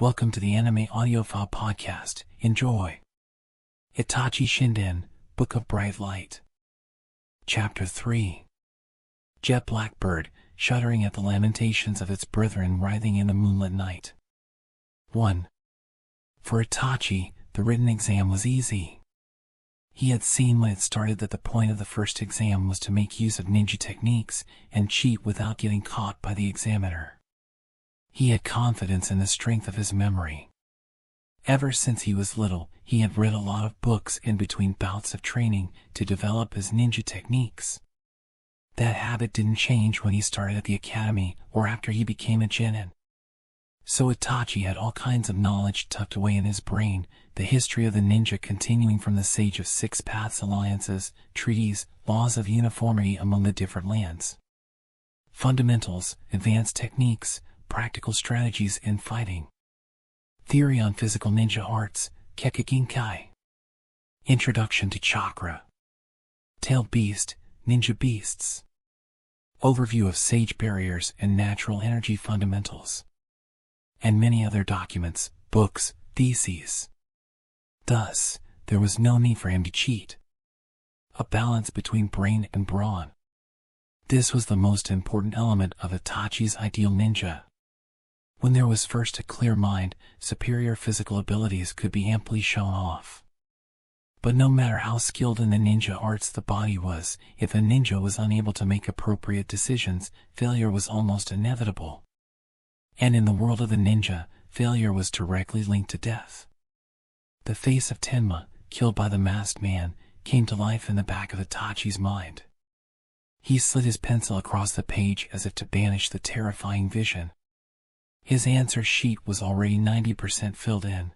Welcome to the Anime Audiophile Podcast. Enjoy. Itachi Shinden, Book of Bright Light. Chapter 3. Jet Blackbird, shuddering at the lamentations of its brethren writhing in the moonlit night. 1. For Itachi, the written exam was easy. He had seen when it started that the point of the first exam was to make use of ninja techniques and cheat without getting caught by the examiner. He had confidence in the strength of his memory. Ever since he was little, he had read a lot of books in between bouts of training to develop his ninja techniques. That habit didn't change when he started at the academy or after he became a genin. So Itachi had all kinds of knowledge tucked away in his brain, the history of the ninja continuing from the Sage of Six Paths alliances, treaties, laws of uniformity among the different lands. Fundamentals, advanced techniques, practical strategies in fighting. Theory on physical ninja arts, Kekkigenkai. Introduction to chakra. Tailed beast, ninja beasts. Overview of sage barriers and natural energy fundamentals. And many other documents, books, theses. Thus, there was no need for him to cheat. A balance between brain and brawn. This was the most important element of Itachi's ideal ninja. When there was first a clear mind, superior physical abilities could be amply shown off. But no matter how skilled in the ninja arts the body was, if a ninja was unable to make appropriate decisions, failure was almost inevitable. And in the world of the ninja, failure was directly linked to death. The face of Tenma, killed by the masked man, came to life in the back of Itachi's mind. He slid his pencil across the page as if to banish the terrifying vision. His answer sheet was already 90% filled in.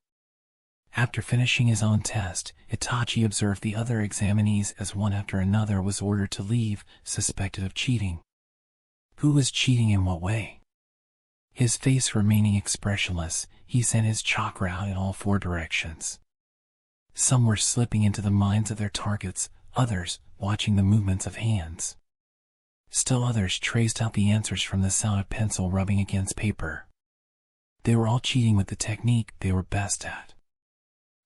After finishing his own test, Itachi observed the other examinees as one after another was ordered to leave, suspected of cheating. Who was cheating in what way? His face remaining expressionless, he sent his chakra out in all four directions. Some were slipping into the minds of their targets, others watching the movements of hands. Still others traced out the answers from the sound of pencil rubbing against paper. They were all cheating with the technique they were best at.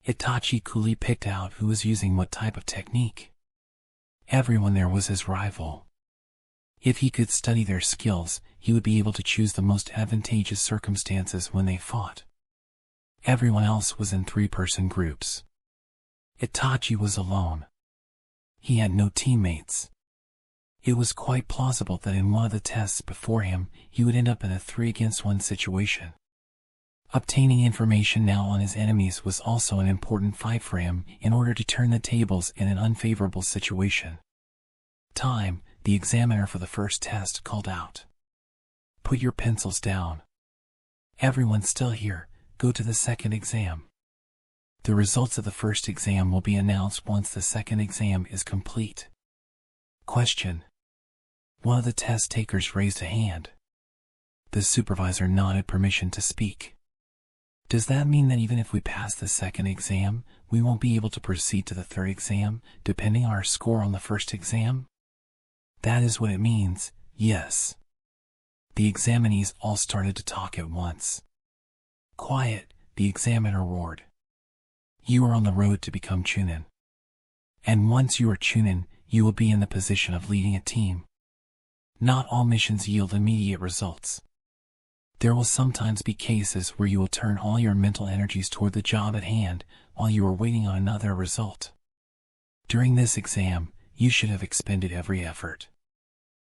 Itachi coolly picked out who was using what type of technique. Everyone there was his rival. If he could study their skills, he would be able to choose the most advantageous circumstances when they fought. Everyone else was in three-person groups. Itachi was alone. He had no teammates. It was quite plausible that in one of the tests before him, he would end up in a 3-against-1 situation. Obtaining information now on his enemies was also an important fight for him in order to turn the tables in an unfavorable situation. Time, the examiner for the first test called out. Put your pencils down. Everyone still here, go to the second exam. The results of the first exam will be announced once the second exam is complete. Question. One of the test takers raised a hand. The supervisor nodded permission to speak. Does that mean that even if we pass the second exam, we won't be able to proceed to the third exam, depending on our score on the first exam? That is what it means, yes. The examinees all started to talk at once. Quiet, the examiner roared. You are on the road to become Chunin. And once you are Chunin, you will be in the position of leading a team. Not all missions yield immediate results. There will sometimes be cases where you will turn all your mental energies toward the job at hand while you are waiting on another result. During this exam, you should have expended every effort.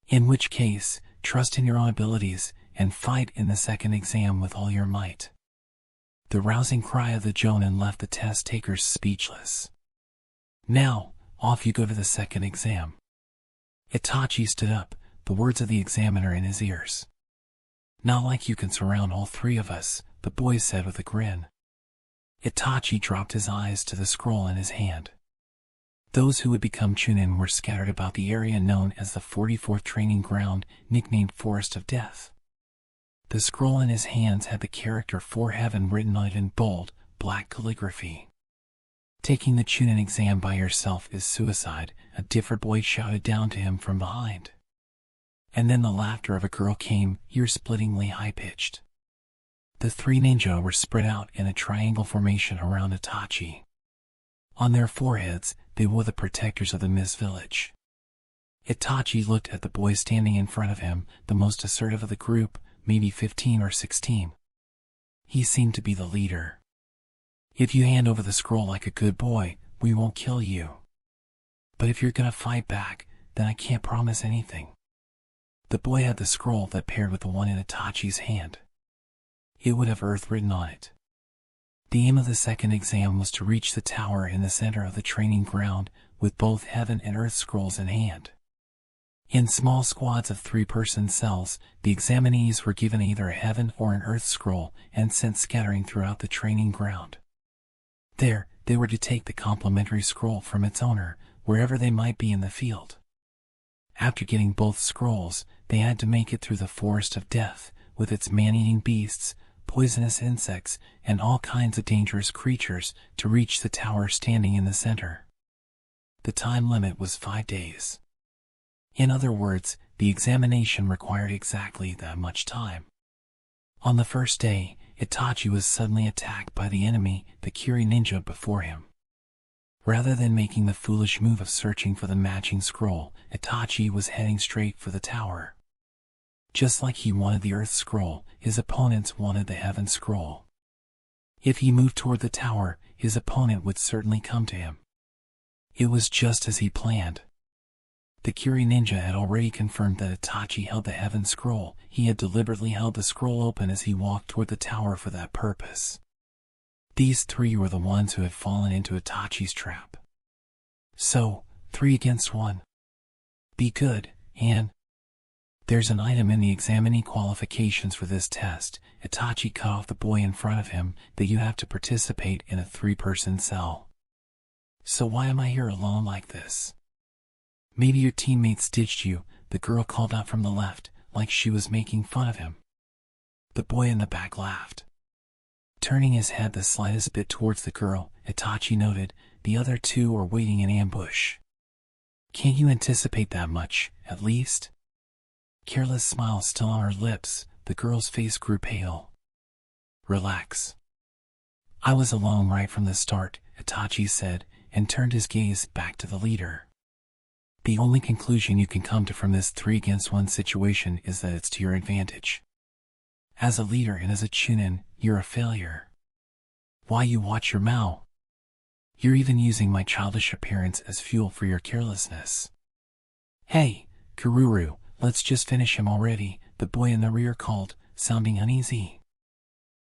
In which case, trust in your own abilities and fight in the second exam with all your might. The rousing cry of the Jonin left the test takers speechless. Now, off you go to the second exam. Itachi stood up, the words of the examiner in his ears. Not like you can surround all three of us, the boy said with a grin. Itachi dropped his eyes to the scroll in his hand. Those who would become Chunin were scattered about the area known as the 44th Training Ground, nicknamed Forest of Death. The scroll in his hands had the character For Heaven written on it in bold, black calligraphy. Taking the Chunin exam by yourself is suicide, a different boy shouted down to him from behind. And then the laughter of a girl came, ear-splittingly high-pitched. The three ninja were spread out in a triangle formation around Itachi. On their foreheads, they wore the protectors of the Mist Village. Itachi looked at the boy standing in front of him, the most assertive of the group, maybe 15 or 16. He seemed to be the leader. "If you hand over the scroll like a good boy, we won't kill you. But if you're gonna fight back, then I can't promise anything." The boy had the scroll that paired with the one in Itachi's hand. It would have Earth written on it. The aim of the second exam was to reach the tower in the center of the training ground, with both Heaven and Earth scrolls in hand. In small squads of 3-person cells, the examinees were given either a Heaven or an Earth scroll and sent scattering throughout the training ground. There, they were to take the complementary scroll from its owner, wherever they might be in the field. After getting both scrolls, they had to make it through the forest of death, with its man-eating beasts, poisonous insects, and all kinds of dangerous creatures, to reach the tower standing in the center. The time limit was 5 days. In other words, the examination required exactly that much time. On the first day, Itachi was suddenly attacked by the enemy, the Kiri ninja before him. Rather than making the foolish move of searching for the matching scroll, Itachi was heading straight for the tower. Just like he wanted the Earth scroll, his opponents wanted the Heaven scroll. If he moved toward the tower, his opponent would certainly come to him. It was just as he planned. The Kiri ninja had already confirmed that Itachi held the Heaven scroll. He had deliberately held the scroll open as he walked toward the tower for that purpose. These 3 were the ones who had fallen into Itachi's trap. So, 3 against 1. Be good, and... There's an item in the examinee qualifications for this test. Itachi cut off the boy in front of him, that you have to participate in a 3-person cell. So why am I here alone like this? Maybe your teammates ditched you, the girl called out from the left, like she was making fun of him. The boy in the back laughed. Turning his head the slightest bit towards the girl, Itachi noted, the other 2 are waiting in ambush. Can't you anticipate that much, at least? Careless smile still on her lips, the girl's face grew pale. Relax. I was alone right from the start, Itachi said, and turned his gaze back to the leader. The only conclusion you can come to from this 3 against 1 situation is that it's to your advantage. As a leader and as a chunin, you're a failure. Why you watch your mouth? You're even using my childish appearance as fuel for your carelessness. Hey, Kururu, let's just finish him already, the boy in the rear called, sounding uneasy.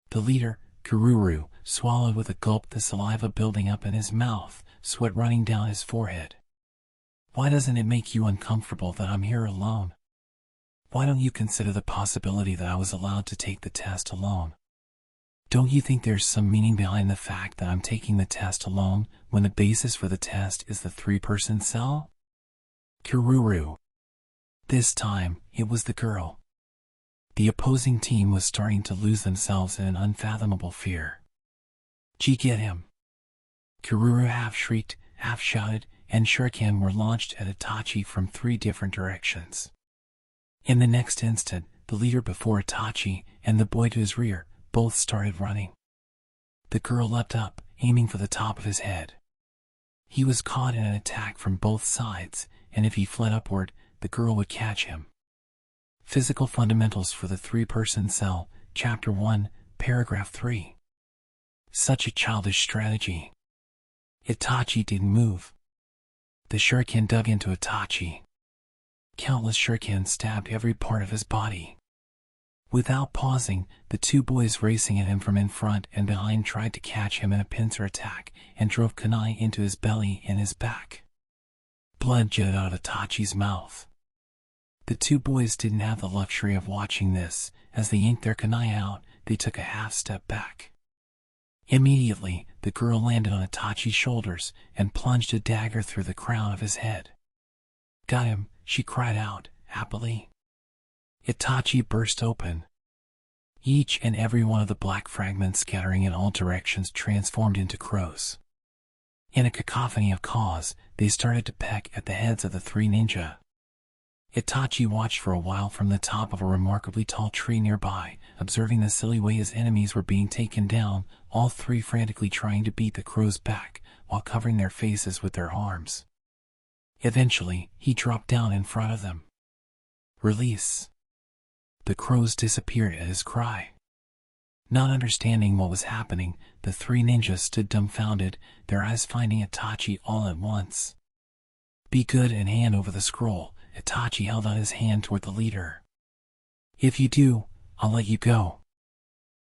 The leader, Kururu, swallowed with a gulp, the saliva building up in his mouth, sweat running down his forehead. Why doesn't it make you uncomfortable that I'm here alone? Why don't you consider the possibility that I was allowed to take the test alone? Don't you think there's some meaning behind the fact that I'm taking the test alone, when the basis for the test is the 3-person cell? Kururu. This time, it was the girl. The opposing team was starting to lose themselves in an unfathomable fear. Gee, get him! Kururu half shrieked, half shouted, and shuriken were launched at Itachi from 3 different directions. In the next instant, the leader before Itachi and the boy to his rear both started running. The girl leapt up, aiming for the top of his head. He was caught in an attack from both sides, and if he fled upward, the girl would catch him. Physical Fundamentals for the 3-person cell, Chapter 1, Paragraph 3. Such a childish strategy. Itachi didn't move. The shuriken dug into Itachi. Countless shurikens stabbed every part of his body. Without pausing, the 2 boys racing at him from in front and behind tried to catch him in a pincer attack and drove kunai into his belly and his back. Blood jetted out of Itachi's mouth. The 2 boys didn't have the luxury of watching this. As they yanked their kunai out, they took a half step back. Immediately, the girl landed on Itachi's shoulders and plunged a dagger through the crown of his head. Got him, she cried out, happily. Itachi burst open. Each and every one of the black fragments scattering in all directions transformed into crows. In a cacophony of caws, they started to peck at the heads of the 3 ninja. Itachi watched for a while from the top of a remarkably tall tree nearby, observing the silly way his enemies were being taken down, all three frantically trying to beat the crows back, while covering their faces with their arms. Eventually, he dropped down in front of them. Release! The crows disappeared at his cry. Not understanding what was happening, the three ninjas stood dumbfounded, their eyes finding Itachi all at once. Be good and hand over the scroll. Itachi held out his hand toward the leader. If you do, I'll let you go.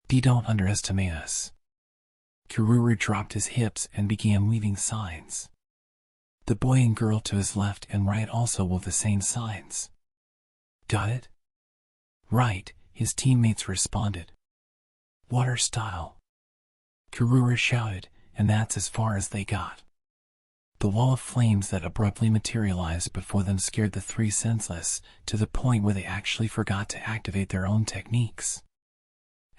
Don't underestimate us. Kururu dropped his hips and began weaving signs. The boy and girl to his left and right also wove the same signs. Got it? Right, his teammates responded. Water style. Kururu shouted, and that's as far as they got. The wall of flames that abruptly materialized before them scared the three senseless, to the point where they actually forgot to activate their own techniques.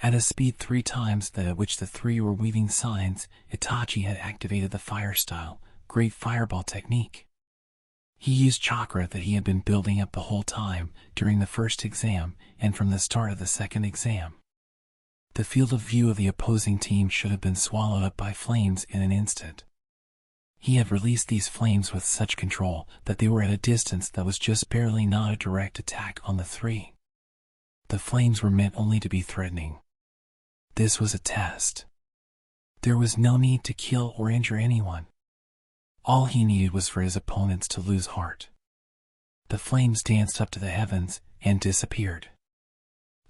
At a speed 3 times that at which the three were weaving signs, Itachi had activated the fire style, Great Fireball technique. He used chakra that he had been building up the whole time, during the first exam, and from the start of the second exam. The field of view of the opposing team should have been swallowed up by flames in an instant. He had released these flames with such control that they were at a distance that was just barely not a direct attack on the three. The flames were meant only to be threatening. This was a test. There was no need to kill or injure anyone. All he needed was for his opponents to lose heart. The flames danced up to the heavens and disappeared.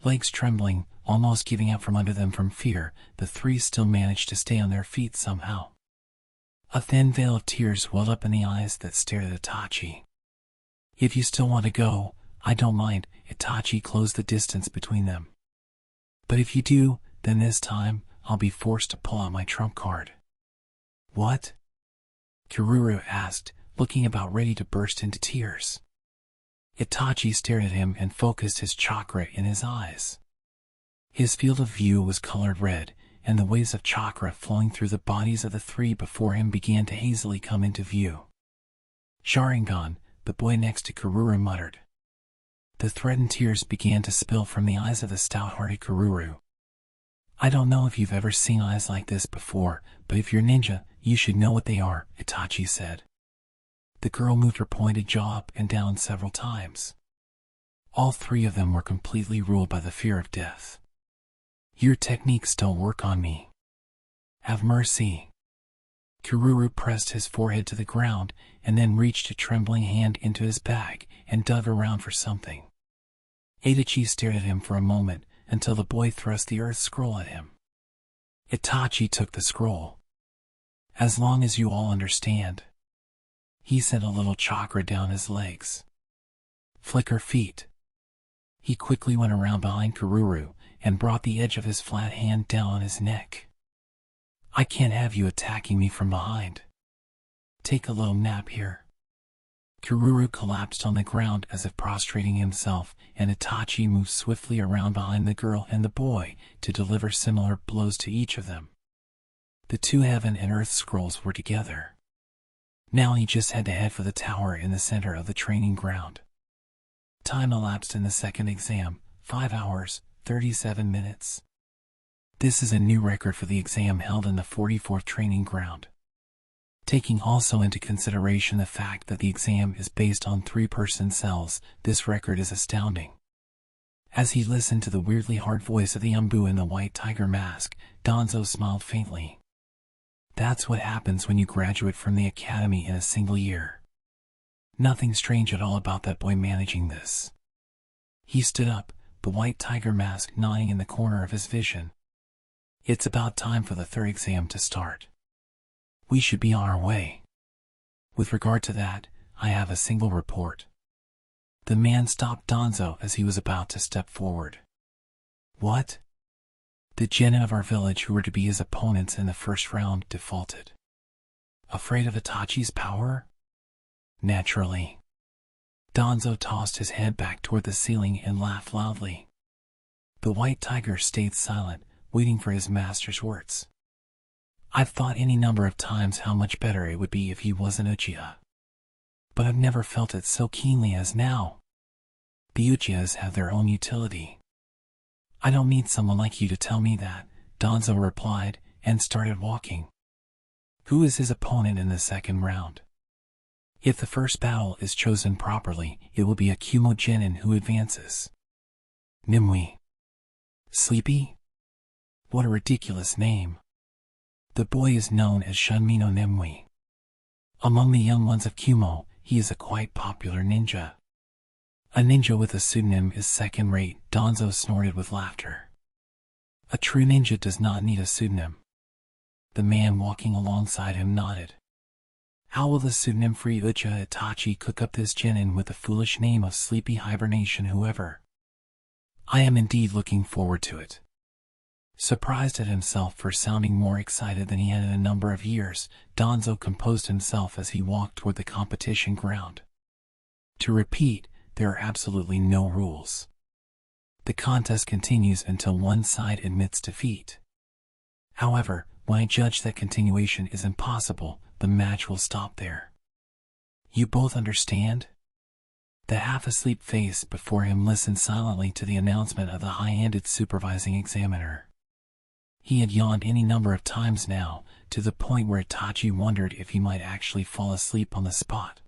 Legs trembling, almost giving out from under them from fear, the three still managed to stay on their feet somehow. A thin veil of tears welled up in the eyes that stared at Itachi. If you still want to go, I don't mind. Itachi closed the distance between them. But if you do, then this time, I'll be forced to pull out my trump card. What? Kururu asked, looking about ready to burst into tears. Itachi stared at him and focused his chakra in his eyes. His field of view was colored red, and the waves of chakra flowing through the bodies of the three before him began to hazily come into view. Sharingan, the boy next to Kururu muttered. The threatened tears began to spill from the eyes of the stout-hearted Kururu. I don't know if you've ever seen eyes like this before, but if you're ninja, you should know what they are, Itachi said. The girl moved her pointed jaw up and down several times. All three of them were completely ruled by the fear of death. Your techniques don't work on me. Have mercy. Kururu pressed his forehead to the ground and then reached a trembling hand into his bag and dug around for something. Itachi stared at him for a moment until the boy thrust the earth scroll at him. Itachi took the scroll. As long as you all understand. He sent a little chakra down his legs. Flicker feet. He quickly went around behind Kururu and brought the edge of his flat hand down on his neck. I can't have you attacking me from behind. Take a little nap here. Kururu collapsed on the ground as if prostrating himself, and Itachi moved swiftly around behind the girl and the boy to deliver similar blows to each of them. The two heaven and earth scrolls were together. Now he just had to head for the tower in the center of the training ground. Time elapsed in the second exam, 5 hours, 37 minutes. This is a new record for the exam held in the 44th training ground. Taking also into consideration the fact that the exam is based on 3-person cells, this record is astounding. As he listened to the weirdly hard voice of the Umbu in the white tiger mask, Danzo smiled faintly. That's what happens when you graduate from the academy in a single year. Nothing strange at all about that boy managing this. He stood up, the white tiger mask gnawing in the corner of his vision. It's about time for the third exam to start. We should be on our way. With regard to that, I have a single report. The man stopped Danzo as he was about to step forward. What? The genin of our village who were to be his opponents in the first round defaulted. Afraid of Itachi's power? Naturally. Danzo tossed his head back toward the ceiling and laughed loudly. The white tiger stayed silent, waiting for his master's words. I've thought any number of times how much better it would be if he wasn't Uchiha. But I've never felt it so keenly as now. The Uchihas have their own utility. I don't need someone like you to tell me that, Danzo replied, and started walking. Who is his opponent in the second round? If the first battle is chosen properly, it will be a Kumo Genin who advances. Nimue. Sleepy? What a ridiculous name. The boy is known as Shunmi no Nimue. Among the young ones of Kumo, he is a quite popular ninja. A ninja with a pseudonym is second-rate, Danzo snorted with laughter. A true ninja does not need a pseudonym. The man walking alongside him nodded. How will the pseudonym-free Uchiha Itachi cook up this genin with the foolish name of Sleepy Hibernation whoever? I am indeed looking forward to it. Surprised at himself for sounding more excited than he had in a number of years, Danzo composed himself as he walked toward the competition ground. To repeat, there are absolutely no rules. The contest continues until one side admits defeat. However, when I judge that continuation is impossible, the match will stop there. You both understand? The half-asleep face before him listened silently to the announcement of the high-handed supervising examiner. He had yawned any number of times now, to the point where Itachi wondered if he might actually fall asleep on the spot.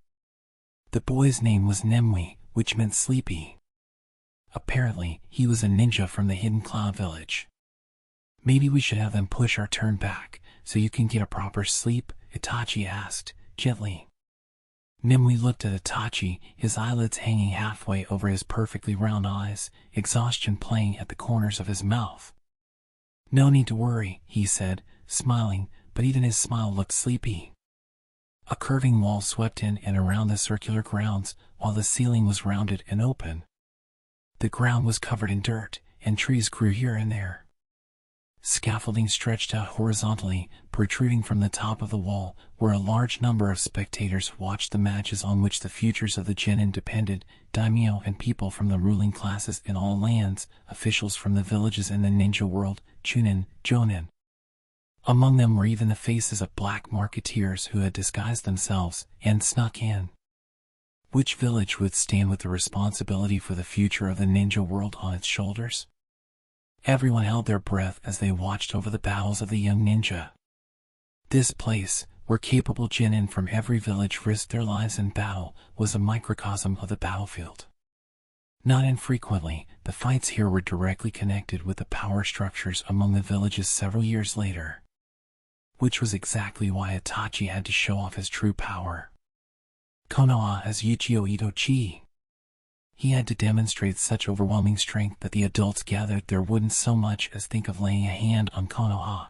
The boy's name was Nimue, which meant sleepy. Apparently, he was a ninja from the hidden cloud village. Maybe we should have them push our turn back, so you can get a proper sleep, Itachi asked, gently. Nimue looked at Itachi, his eyelids hanging halfway over his perfectly round eyes, exhaustion playing at the corners of his mouth. No need to worry, he said, smiling, but even his smile looked sleepy. A curving wall swept in and around the circular grounds, while the ceiling was rounded and open. The ground was covered in dirt, and trees grew here and there. Scaffolding stretched out horizontally, protruding from the top of the wall, where a large number of spectators watched the matches on which the futures of the genin depended, daimyo and people from the ruling classes in all lands, officials from the villages in the ninja world, chunin, jonin. Among them were even the faces of black marketeers who had disguised themselves and snuck in. Which village would stand with the responsibility for the future of the ninja world on its shoulders? Everyone held their breath as they watched over the battles of the young ninja. This place, where capable genin from every village risked their lives in battle, was a microcosm of the battlefield. Not infrequently, the fights here were directly connected with the power structures among the villages several years later. Which was exactly why Itachi had to show off his true power. Konoha as Uchiho Itochi. He had to demonstrate such overwhelming strength that the adults gathered there wouldn't so much as think of laying a hand on Konoha.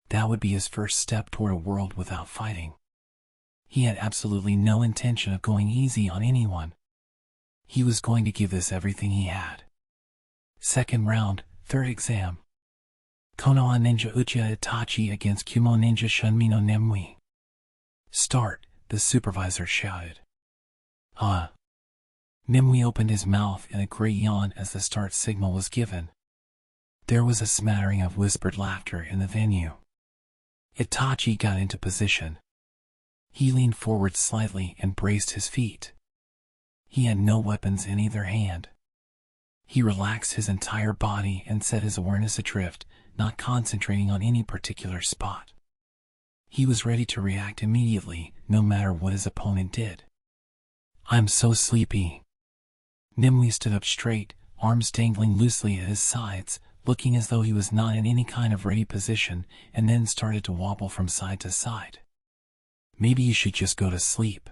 That would be his first step toward a world without fighting. He had absolutely no intention of going easy on anyone. He was going to give this everything he had. Second round, third exam. Konoha Ninja Uchiha Itachi against Kumo Ninja Shunmi no Nimue. Start, the supervisor shouted. Nimue opened his mouth in a great yawn as the start signal was given. There was a smattering of whispered laughter in the venue. Itachi got into position. He leaned forward slightly and braced his feet. He had no weapons in either hand. He relaxed his entire body and set his awareness adrift, not concentrating on any particular spot. He was ready to react immediately, no matter what his opponent did. I'm so sleepy. Nimue stood up straight, arms dangling loosely at his sides, looking as though he was not in any kind of ready position, and then started to wobble from side to side. Maybe you should just go to sleep.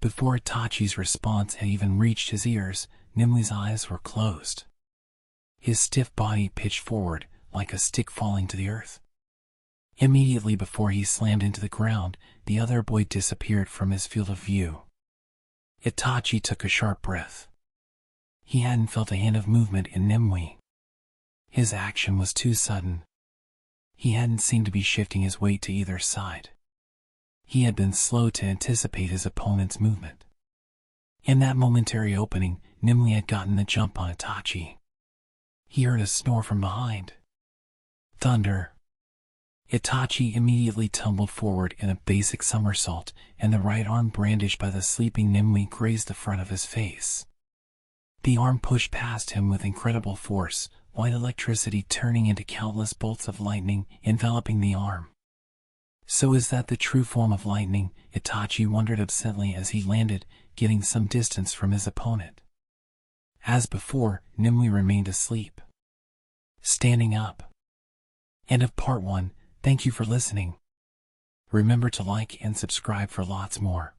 Before Itachi's response had even reached his ears, Nimue's eyes were closed. His stiff body pitched forward, like a stick falling to the earth. Immediately before he slammed into the ground, the other boy disappeared from his field of view. Itachi took a sharp breath. He hadn't felt a hint of movement in Nimue. His action was too sudden. He hadn't seemed to be shifting his weight to either side. He had been slow to anticipate his opponent's movement. In that momentary opening, Nimue had gotten the jump on Itachi. He heard a snore from behind. Thunder. Itachi immediately tumbled forward in a basic somersault, and the right arm brandished by the sleeping Nimue grazed the front of his face. The arm pushed past him with incredible force, white electricity turning into countless bolts of lightning enveloping the arm. So is that the true form of lightning? Itachi wondered absently as he landed, getting some distance from his opponent. As before, Nimue remained asleep. Standing up. End of part 1. Thank you for listening. Remember to like and subscribe for lots more.